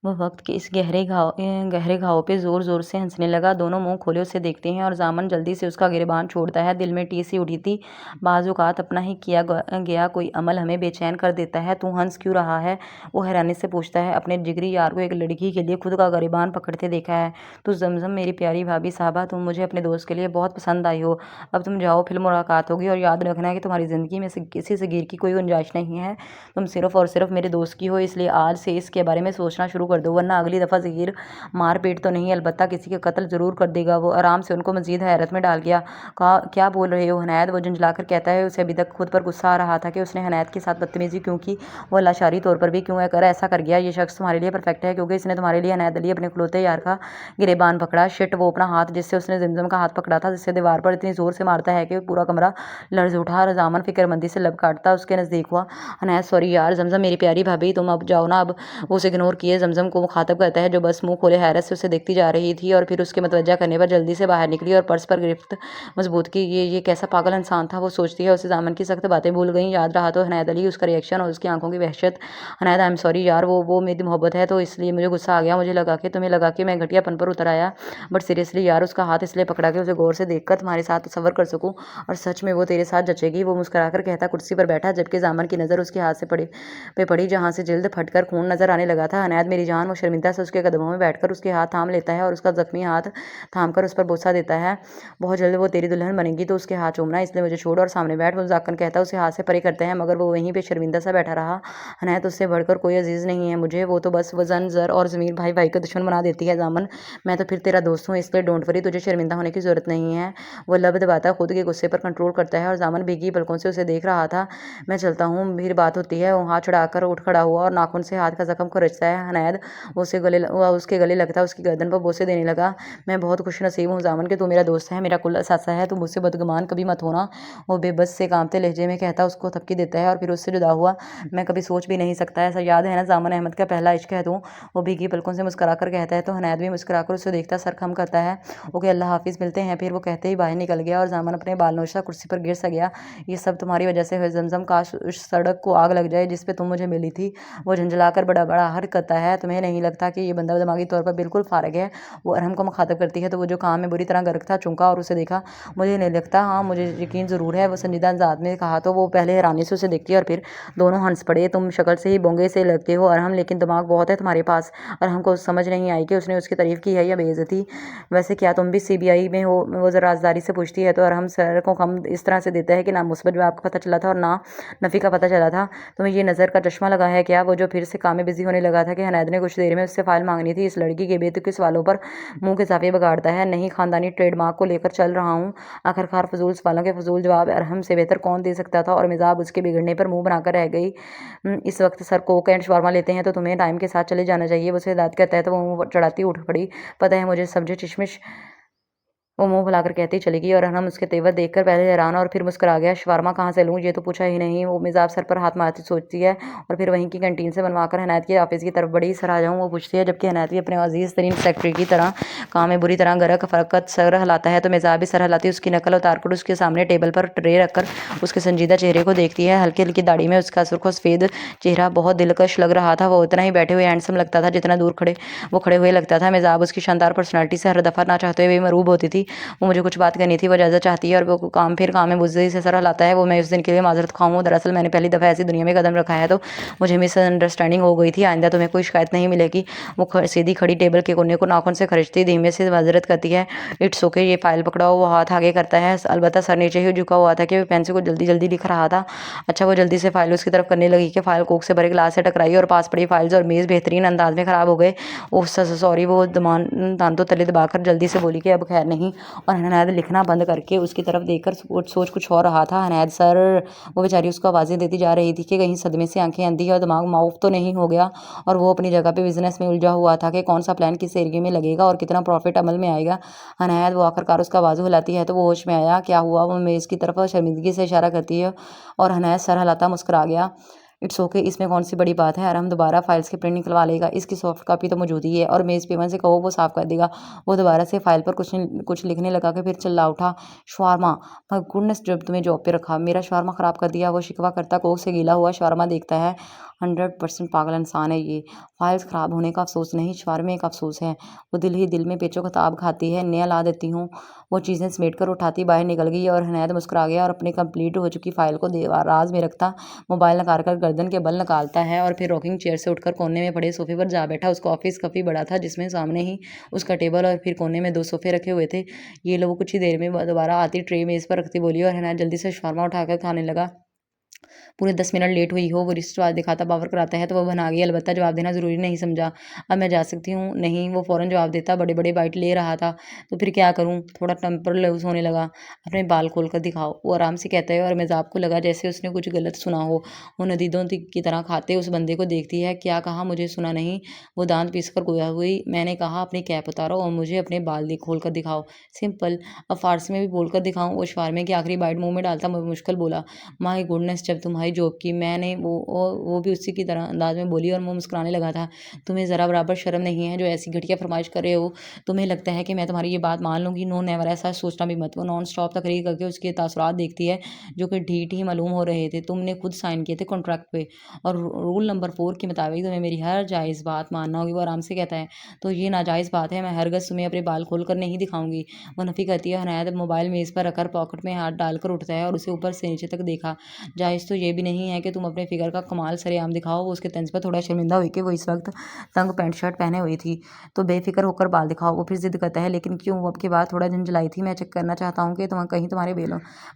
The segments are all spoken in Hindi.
वो वक्त के इस गहरे घाव पे जोर जोर से हंसने लगा। दोनों मुंह खोले उसे देखते हैं और जामन जल्दी से उसका गिरबान छोड़ता है। दिल में टीस सी उठी थी, बाजुकात अपना ही किया गया कोई अमल हमें बेचैन कर देता है। तू हंस क्यों रहा है? वो हैरानी से पूछता है। अपने जिगरी यार को एक लड़की के लिए खुद का गिरबान पकड़ते देखा है। तू जमजम मेरी प्यारी भाभी साहबा, तुम मुझे अपने दोस्त के लिए बहुत पसंद आई हो। अब तुम जाओ, फिर मुलाकात होगी और याद रखना है कि तुम्हारी जिंदगी में से किसी सगीर की कोई गुंजाइश नहीं है। तुम सिर्फ और सिर्फ मेरे दोस्त की हो, इसलिए आज से इसके बारे में सोचना शुरू कर दो, वरना अगली दफा जहीर मार पीट तो नहीं, अलबत्ता किसी का कत्ल जरूर कर देगा। वो आराम से उनको मजीद हैरत में डाल गया। कहा, क्या बोल रहे हो हनैद? वो झुंझलाकर कहता है। उसे अभी तक खुद पर गुस्सा आ रहा था कि उसने हनैद के साथ बदतमीजी क्यों की, वो लाचारी तौर पर भी क्यों कर ऐसा कर गया। ये शख्स तुम्हारे लिए परफेक्ट है क्योंकि इसने तुम्हारे लिए हनैद अली अपने खुलौते यार का गिरेबान पकड़ा। शिट, वो अपना हाथ जिससे उसने जिमजम का हाथ पकड़ा था, जिससे दीवार पर इतनी जोर से मारता है कि पूरा कमरा लर्ज उठा। रजामन फिक्रमंदी से लब काटता उसके नजदीक हुआ। हनैद, सॉरी यार। जमजम मेरी प्यारी भाभी, तुम अब जाओ ना। अब वो उसे इग्नोर किए जमजम को मुखातब करता है, जो बस मुंह खोले हैरत से उसे देखती जा रही थी, और फिर उसके मतवज्जा करने पर जल्दी से बाहर निकली और पर्स पर गिरफ्त मजबूत की। ये कैसा पागल इंसान था, वो सोचती है। उसे जामन की सख्त बातें भूल गई। याद रहा तो हनैद अली, उसका रिएक्शन और उसकी आंखों की वहशत। हनैद, आई एम सॉरी यार, वो मेरी मोहब्बत है तो इसलिए मुझे गुस्सा आ गया। मुझे लगा कि तुम्हें लगा कि मैं घटियापन पर उतर आया, बट सीरियसली यार, उसका हाथ इसलिए पकड़ा कि उसे गौर से देखकर तुम्हारे साथ तसव्वुर कर सकूं, और सच में वो तेरे साथ जचेगी। वो मुस्कुराकर कहता कुर्सी पर बैठा, जबकि जामन की नज़र उसके हाथ से पड़ी जहां से जल्द फटकर खून नजर आने लगा था। हनैद मेरी जान। वो शर्मिंदा से उसके कदमों में बैठकर उसके हाथ थाम लेता है और उसका जख्मी हाथ थामकर उस पर बोसा देता है। बहुत जल्द वो तेरी दुल्हन बनेगी तो उसके हाथ चूमना, इसलिए मुझे छोड़ और सामने बैठ। वो जाकन कहता उसे हाथ से परे करते हैं, मगर वो वहीं पे शर्मिंदा सा बैठा रहा। हनैद, उससे बढ़कर कोई अजीज नहीं है मुझे, वो तो बस वजन जर और जमीर भाई भाई का दुश्मन बना देती है। जामन, मैं तो फिर तेरा दोस्त हूँ, इसलिए डोंट वरी, तुझे शर्मिंदा होने की जरूरत नहीं है। वो लब दबाता खुद के गुस्से पर कंट्रोल करता है, और जामन भीगी पलकों से उसे देख रहा था। मैं चलता हूँ, फिर बात होती है। वो हाथ छुड़ाकर उठ खड़ा हुआ और नाखून से हाथ का जख्म खुरचता है। हनैद उसके गले लगता, उसकी गर्दन पर बोसे देने लगा। मैं बहुत खुश नसीब हूँ जामन कि तू मेरा दोस्त है, मेरा कुल असासा है, तू मुझसे बदगुमान कभी मत होना। वो बेबस से कांपते लहजे में कहता, उसको थपकी देता है और फिर उससे जुदा हुआ। मैं कभी सोच भी नहीं सकता, ऐसा याद है ना, जामन अहमद का पहला इश्क है तू। वो भीगी पलकों से मुस्कुराकर कहता है, तो हनैद भी मुस्कुराकर उसे देखता सर खम करता है। ओके, अल्लाह हाफिज, मिलते हैं फिर। वो कहते ही बाहर निकल गया और जामन अपने बाल नोचता कुर्सी पर गिर सा गया। ये सब तुम्हारी वजह से हुए जमजम, काश उस सड़क को आग लग जाए जिस पे तुम मुझे मिली थी। वो झंझलाकर बड़ा बड़ा हर करता है। तुम्हें नहीं लगता कि ये बंदा दिमागी तौर पर बिल्कुल फारिग है? वो अरहम को मुखातब करती है, तो वो जो काम में बुरी तरह गर्क था चौंका और उसे देखा। मुझे नहीं लगता, हाँ मुझे यकीन ज़रूर है, वो संजीदा अंदाज में कहा। तो वो पहले हैरानी से उसे देखती है और फिर दोनों हंस पड़े। तुम शक्ल से ही बोंगे से लगते हो अरहम, लेकिन दिमाग बहुत है तुम्हारे पास। अरहम को समझ नहीं आई कि उसने उसकी तारीफ की है या बेइज्जती। वैसे क्या तुम भी सीबीआई में हो? वो जरा राजदारी से पूछती है, तो अरहम सर को कम इस तरह से देता है कि ना मुस्बत जवाब का पता चला था और ना नफ़ी का पता चला था। तुम्हें ये नज़र का चश्मा लगा है क्या? वो जो फिर से काम में बिजी होने लगा था कि हनैद ने कुछ देर में उससे फाइल मांगनी थी। इस लड़की के बेतुके सवालों पर मुंह के साफे बिगाड़ता है। नहीं, खानदानी ट्रेडमार्क को लेकर चल रहा हूँ। आखिरकार फजूल सवालों के फजूल जवाब अरहम से बेहतर कौन दे सकता था, और मिजाब उसके बिगड़ने पर मुंह बनाकर रह गई। इस वक्त सर कोक एंड शवारमा लेते हैं, तो तुम्हें टाइम के साथ चले जाना चाहिए। वो उसे हिदायत करता है, तो वो मुंह चढ़ाती उठ पड़ी। पता है मुझे, समझे चिशमिश। वो मुंह फुलाकर कहती चली गई और अनम उसके तेवर देखकर पहले हैरान और फिर मुस्कुरा गया। शवारमा कहाँ से लूँ, ये तो पूछा ही नहीं। वो मिजाब सर पर हाथ मारती सोचती है और फिर वहीं की कैंटीन से बनवाकर हनायत के ऑफिस की तरफ बड़ी सर आ जाऊँ, वो पूछती है, जबकि हनायत भी अपने अजीज तरीन सेक्रेटरी की तरह काम में बुरी तरह गर्क फरकत सर हिलाता है, तो मिजाब भी सर हिलाती उसकी नकल उतारकर उसके सामने टेबल पर ट्रे रखकर उसके संजीदा चेहरे को देखती है। हल्की हल्की दाढ़ी में उसका सुर्ख सफेद चेहरा बहुत दिलकश लग रहा था। वो उतना ही बैठे हुए हैंडसम लगता था जितना दूर खड़े हुए लगता था। मिजाब उसकी शानदार पर्सनालिटी से हर दफा ना चाहते हुए मरूब होती थी। वो मुझे कुछ बात करनी थी, वो इजाज़त चाहती है, और वो काम में बुज़्ज़ी से सर लाता है। वो मैं उस दिन के लिए माजरत खाऊँ हूँ। दरअसल मैंने पहली दफ़ा ऐसी दुनिया में कदम रखा है, तो मुझे मिसअंडरस्टैंडिंग हो गई थी। आइंदा तुम्हें कोई शिकायत नहीं मिलेगी। वो सीधी खड़ी टेबल के कोने को नाखून से खरींचती धीमे से माजरत करती है। इट्स ओके, ये फाइल पकड़ाओ। वो हाथ आगे करता है, अलबत्ता सर नीचे ही झुका हुआ था कि वो पेन से कुछ जल्दी जल्दी लिख रहा था। अच्छा, वो जल्दी से फाइल उसकी तरफ करने लगी कि फाइल कोक से भरे गिलास से टकराई और पास पड़ी फाइल्स और मेज़ बेहतरीन अंदाज में ख़राब हो गए। ओह सॉरी, वो दांतों तले दबाकर जल्दी से बोली कि अब खैर नहीं, और हनायत लिखना बंद करके उसकी तरफ देखकर सोच कुछ और रहा था। हनायत सर, वो बेचारी उसको आवाज़ें देती जा रही थी कि कहीं सदमे से आंखें अंधी और दिमाग माउफ तो नहीं हो गया, और वो अपनी जगह पे बिजनेस में उलझा हुआ था कि कौन सा प्लान किस एरिया में लगेगा और कितना प्रॉफिट अमल में आएगा। हनायत, वो आखिरकार उसका बाजू हिलाती है, तो वो होश में आया। क्या हुआ? वो मेज़ की तरफ शर्मिंदगी से इशारा करती है और हनायत सर हिलाता मुस्कुरा गया। इट्स ओके, इसमें कौन सी बड़ी बात है। आराम दोबारा फाइल्स की प्रिंट निकलवा लेगा, इसकी सॉफ्ट कॉपी तो मौजूद ही है, और मेज़ पेवन से कहो वो साफ़ कर देगा। वो दोबारा से फाइल पर कुछ लिखने लगा कि फिर चिल्ला उठा, शवारमा, गुडनेस, जब तुम्हें जॉब पे रखा मेरा शवारमा ख़राब कर दिया। वो शिकवा करता कोक से गीला हुआ शवारमा देखता है। 100% पागल इंसान है ये। फाइल्स ख़राब होने का अफसोस नहीं, इश्वार में एक अफसोस है। वो दिल ही दिल में पेचो खताब खाती है, नया ला देती हूँ। वो चीज़ें समेट कर उठाती बाहर निकल गई और हनैद मुस्कुरा गया और अपनी कंप्लीट हो चुकी फाइल को दराज में रखता मोबाइल निकाल कर गर्दन के बल निकालता है और फिर रॉकिंग चेयर से उठकर कोने में पड़े सोफे पर जा बैठा। उसका ऑफिस काफ़ी बड़ा था, जिसमें सामने ही उसका टेबल और फिर कोने में 2 सोफे रखे हुए थे। ये लोग कुछ ही देर में दोबारा आती, ट्रे मेज़ पर रखती बोली और हनैद जल्दी से शवारमा उठाकर खाने लगा। पूरे 10 मिनट लेट हुई हो, वो रिश्वत दिखाता बावर कराता है तो वह बना गई। अलबत्ता जवाब देना ज़रूरी नहीं समझा। अब मैं जा सकती हूँ? नहीं, वो फ़ौरन जवाब देता। बड़े बड़े बाइट ले रहा था। तो फिर क्या करूँ? थोड़ा टेम्पर लूज़ होने लगा। अपने बाल खोल कर दिखाओ, वो आराम से कहता है और मेज़ाब को लगा जैसे उसने कुछ गलत सुना हो। वो नदीदों की तरह खाते उस बंदे को देखती है। क्या कहा? मुझे सुना नहीं। वो दांत पीस कर गोया हुई। मैंने कहा अपनी कैप उतारो और मुझे अपने बाल खोल कर दिखाओ। सिंपल। अब फ़ारसी में भी बोल कर दिखाऊँ? वो शवारमे की आखिरी बाइट मुँह में डालता मुश्किल बोला, माय गुडनेस, जब तुम्हारी जॉब की मैंने वो भी उसी की तरह अंदाज में बोली और मुँह मुस्कुराने लगा था। तुम्हें ज़रा बराबर शर्म नहीं है जो ऐसी घटिया फरमाइश कर रहे हो? तुम्हें लगता है कि मैं तुम्हारी ये बात मान लूँगी? नो नेवर, ऐसा सोचना भी मत। वो नॉन स्टॉप तकरीर करके उसके तासुरात देखती है जो कि ढीठ ही मालूम हो रहे थे। तुमने खुद साइन किए थे कॉन्ट्रैक्ट पे और रूल नंबर 4 के मुताबिक तुम्हें मेरी हर जायज़ बात मानना होगी। वो आराम से कहता है, तो ये नाजायज़ बात है, मैं हरगिज़ तुम्हें अपने बाल खोल कर नहीं दिखाऊंगी। वो नफ़ी करती है। हनायत मोबाइल मेज़ पर रखकर पॉकेट में हाथ डालकर उठता है और उसे ऊपर से नीचे तक देखा। जायज़ तो ये भी नहीं है कि तुम अपने फिगर का कमाल सरेआम दिखाओ। वो उसके तंज पर थोड़ा शर्मिंदा हुई कि वो इस वक्त तंग पैंट शर्ट पहने हुई थी। तो बेफिक्र होकर बाल दिखाओ। वो फिर जिद करता है, लेकिन क्यों? वो अब के बाद थोड़ा झंझलाई थी। मैं चेक करना चाहता हूँ कि कहीं तुम्हारे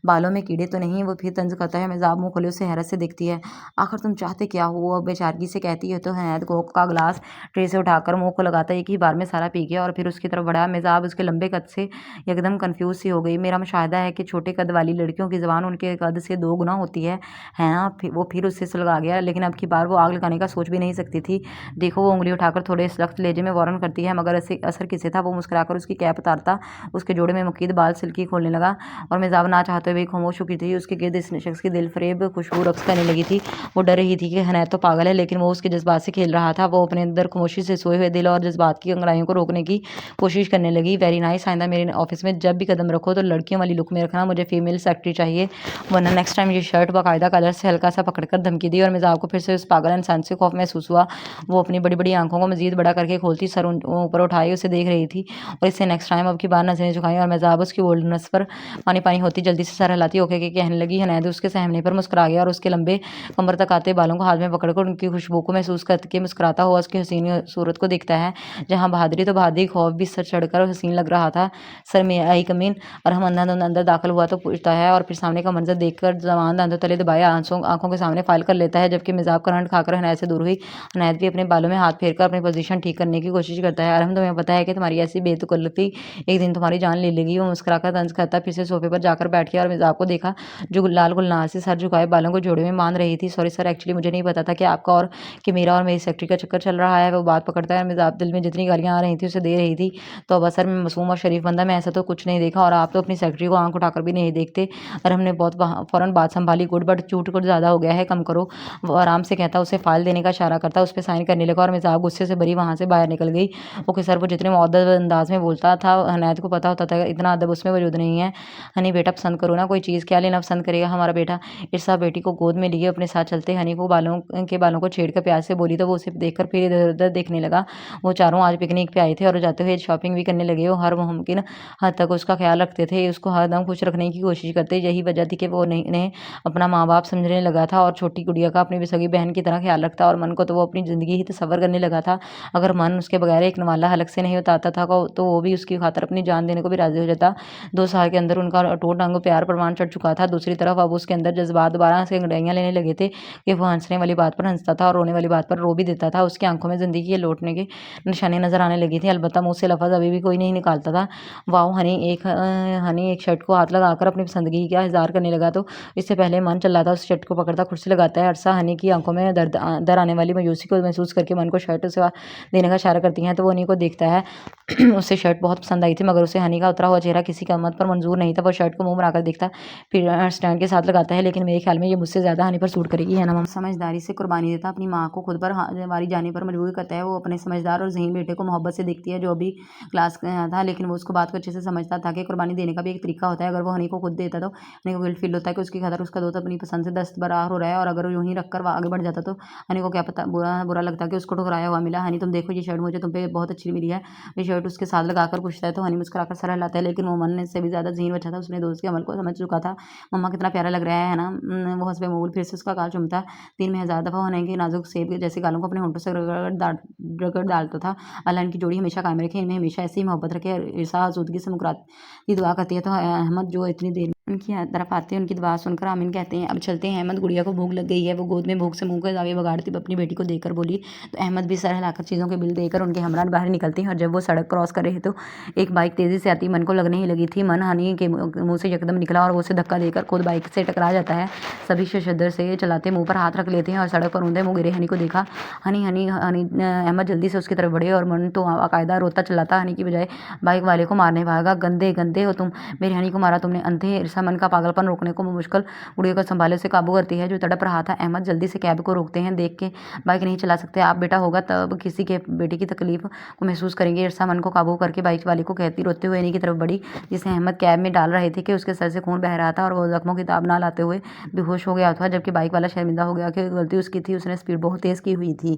बालों में कीड़े तो नहीं। वो फिर तंज करता है। मेज़ाब मुँह खोले उसे हैरत से देखती है। आखिर तुम चाहते क्या हो? वो बेचारगी से कहती है। तो हनैद कोक का गिलास ट्रे से उठाकर मुँह को लगाता, एक ही बार में सारा पी गया और फिर उसकी तरफ बढ़ा। मेज़ाब उसके लंबे कद से एकदम कन्फ्यूज़ सी हो गई। मेरा मुशाहिदा है कि छोटे कद वाली लड़कियों की ज़बान उनके कद से 2 गुना होती है ना? वो फिर उससे सुलगा गया, लेकिन अब की बार वो आग लगाने का सोच भी नहीं सकती थी। देखो, वो उंगली उठाकर थोड़े सख्त लहजे में वार्न करती है, मगर असर किसे था? वो मुस्कुराकर उसकी कैप उतारता, उसके जोड़े में मुकीद बाल सिल्की खोलने लगा और मेज़ाब ना चाहते हुए खामोश हो चुकी थी। उसके गिर्द इस शख्स की दिलफरेब खुशबू रक्स करने लगी थी। वो डर रही थी कि हनैत तो पागल है, लेकिन वो उसके जज्बात से खेल रहा था। वो अपने अंदर खामोशी से सोए हुए दिल और जज्बात की अंगड़ाइयों को रोकने की कोशिश करने लगी। वेरी नाइस, आइंदा मेरे ऑफिस में जब भी कदम रखो तो लड़कियों वाली लुक में रखना। मुझे फीमेल सेक्रेटरी चाहिए, वरना नेक्स्ट टाइम। ये शर्ट बाकायदा कलर से हल्का सा पकड़कर धमकी दी और मेज़ाब को फिर से उस पागल इंसान से खौफ महसूस हुआ। वो अपनी बड़ी बड़ी आंखों को मजीद बड़ा करके खोलती, सर ऊपर उठाई उसे देख रही थी और इससे नेक्स्ट टाइम अब की बार नजरें झुकाई और मेज़ाब उसकी बोल्डनेस पर पानी पानी होती जल्दी से सर हिलाती ओके के कहने लगी। हनैद उसके सहमने पर मुस्कुरा गया और उसके लंबे कमर तक आते बालों को हाथ में पकड़कर उनकी खुशबू को महसूस करके मुस्कुराता हुआ उसकी हसीन सूरत को देखता है, जहाँ बहादुरी तो बहादुरी, खौफ भी सर चढ़कर हसीन लग रहा था। सर में आई कमीन। और हम अंदर दाखिल हुआ तो पूछता है और फिर सामने का मंजर देखकर जवान दांतों तले दबाए आंखों के सामने फाइल कर लेता है, जबकि मेज़ाब करंट खाकर हनैद से दूर हुई। हनैद भी अपने बालों में हाथ फेरकर अपनी पोजीशन ठीक करने की कोशिश करता है। अरहम, तुम्हें पता है कि तुम्हारी ऐसी बेतकल्लुफ़ी एक दिन तुम्हारी जान ले लेगी। वो मुस्कुराकर तंज करता फिर से सोफे पर जाकर बैठ गया और मेज़ाब को देखा जो लाल गुलनार से सर झुकाए बालों को जोड़े में बांध रही थी। सॉरी सर, एक्चुअली मुझे नहीं पता था कि आपका और कि मेरा और मेरी सेक्रेटरी का चक्कर चल रहा है। वो बात पकड़ता है। मेज़ाब दिल में जितनी गालियाँ आ रही थी उसे दे रही थी। तो अब असर में मासूम और शरीफ बंदा, मैं ऐसा तो कुछ नहीं देखा और आप तो अपनी सेक्रेटरी को आंख उठाकर भी नहीं देखते। और हमने बहुत फ़ौरन बात संभाली। गुड, बट झूठ कुछ ज़्यादा हो गया है, कम करो। वो आराम से कहता, उसे फाइल देने का इशारा करता, उस पर साइन करने लगा और मेज़ाब गुस्से से भरी वहाँ से बाहर निकल गई। ओके सर, वो जितने मुअद्दब अंदाज में बोलता था हनैद को पता होता था इतना अदब उसमें वजूद नहीं है। हनी बेटा, पसंद करो ना कोई चीज़, क्या लेना पसंद करेगा हमारा बेटा? इरसा बेटी को गोद में लिए अपने साथ चलते हनी को बालों को छेड़कर प्यार से बोली तो वो उसे देखकर फिर इधर उधर देखने लगा। वो चारों आज पिकनिक पे आए थे और जाते हुए शॉपिंग भी करने लगे। वो हर मुमकिन हद तक उसका ख्याल रखते थे, उसको हरदम खुश रखने की कोशिश करते। यही वजह थी कि वो इन्हें अपना माँ बाप समझने लगा था और छोटी गुड़िया का अपनी सगी बहन की तरह ख्याल रखता और मन को तो वो अपनी ज़िंदगी ही तसव्वुर करने लगा था। अगर मन उसके बगैर एक नवाला हलक से नहीं उतारता था तो वो भी उसकी खातिर अपनी जान देने को भी राजी हो जाता। 2 साल के अंदर उनका अटूट अंग प्यार प्रमाण चढ़ चुका था। दूसरी तरफ अब उसके अंदर जज्बात दोबारा से अंगड़ाइयाँ लेने लगे थे कि वो हंसने वाली बात पर हंसता था और रोने वाली बात पर रो भी देता था। उसकी आंखों में ज़िंदगी के लौटने की निशानी नजर आने लगी थी, अलबत्ता मुँह से लफ्ज़ अभी भी कोई नहीं निकालता था। वाओ, हनी एक शर्ट को हाथ लगाकर अपनी पसंदगी का इज़हार करने लगा तो इससे पहले मन चल रहा था उस शर्ट को पकड़ता कुर्सी लगाता है। अरसा हनी की आंखों में दर आने वाली मायूसी को महसूस करके मन को शर्ट उसे देने का इशारा करती हैं तो वो हनी को देखता है। उसे शर्ट बहुत पसंद आई थी, मगर उसे हनी का उतरा हुआ चेहरा किसी कीमत पर मंजूर नहीं था। वो शर्ट को मुंह बनाकर देखता, फिर स्टैंड के साथ लगाता है, लेकिन मेरे ख्याल में ये मुझसे ज़्यादा हनी पर सूट करेगी, है ना मम्मा? समझदारी से कुर्बानी देता, अपनी माँ को खुद पर हमारी जाने पर मजबूर करता है। वो अपने समझदार और ज़हीन बेटे को मोहब्बत से देखती है जो अभी क्लास था, लेकिन वो उसको बात को अच्छे से समझता था कि कुर्बानी देने का भी एक तरीका होता है। अगर वो हनी को खुद देता तो हनी को गिल्ट फील होता है कि उसकी खातिर उसका दोस्त अपनी पसंद से दस्त बरार हो रहा है और अगर यूं ही रखकर आगे बढ़ जाता तो हनी को क्या पता बुरा लगता कि उसको ठुकराया हुआ मिला। हनी तुम देखो ये शर्ट मुझे तुम पे बहुत अच्छी मिली है। ये शर्ट उसके साथ लगाकर पूछता है तो हनी मुस्कुराकर सर हिलाता है, लेकिन वो मन से भी ज्यादा ज़हीन बचा था। उसने दोस्त के अमल को समझ चुका था। मम्मा कितना प्यारा लग रहा है ना। वो हंस पे मूल फिर से उसका गाल चूमता। दिन में 1000 दफा होने के नाजुक सेब के जैसे गालों को अपने होंठों से रगड़ डालता था। अल्लाह इनकी जोड़ी हमेशा कायम रखे, इनमें हमेशा ऐसी ही मोहब्बत रखे। ईर्षा आसूदगी से मुकराती दुआ करती है तो अहमद जो इतनी देर उनकी तरफ आते हैं उनकी दुआ सुनकर आमीन कहते हैं। अब चलते हैं। अहमद गुड़िया को भूख लग गई है। वो गोद में भूख से मुंह के दावे बगाड़ती अपनी बेटी को देखकर बोली तो अहमद भी सर हिलाकर चीज़ों के बिल देकर उनके हमरा बाहर निकलते हैं। और जब वो सड़क क्रॉस कर रहे तो एक बाइक तेजी से आती मन को लगने ही लगी थी। मन हनी के मुंह से एकदम निकला और वो उसे धक्का देकर खुद बाइक से टकरा जाता है। सभी शद्दर से चलाते मुंह पर हाथ रख लेते हैं और सड़क पर ऊंधे मुंह गिरे हनी को देखा। हनी हनी हनी अहमद जल्दी से उसकी तरफ बढ़े और मन तो बाकायदा रोता चलाता हनी की बजाय बाइक वाले को मारने भागा। गंदे गंदे हो तुम, मेरी हनी को मारा तुमने, अंधे। ईर्षा मन का पागलपन रोकने को मुश्किल गुड़िया को संभाले से काबू करती है जो तड़प रहा था। अहमद जल्दी से कैब को रोकते हैं। देख के बाइक नहीं चला सकते आप, बेटा होगा तब किसी के बेटे की तकलीफ को महसूस करेंगे। ईर्षा मन को काबू करके बाइक वाले को कहती रोते हुए हनी की तरफ बढ़ी जिसे अहमद कैब में डाल रहे थे कि उसके सर से खून बह रहा था और वो जख्मों की ताब ना लाते हुए बेहोश हो गया था। जबकि बाइक वाला शर्मिंदा हो गया कि गलती उसकी थी, उसने स्पीड बहुत तेज की हुई थी।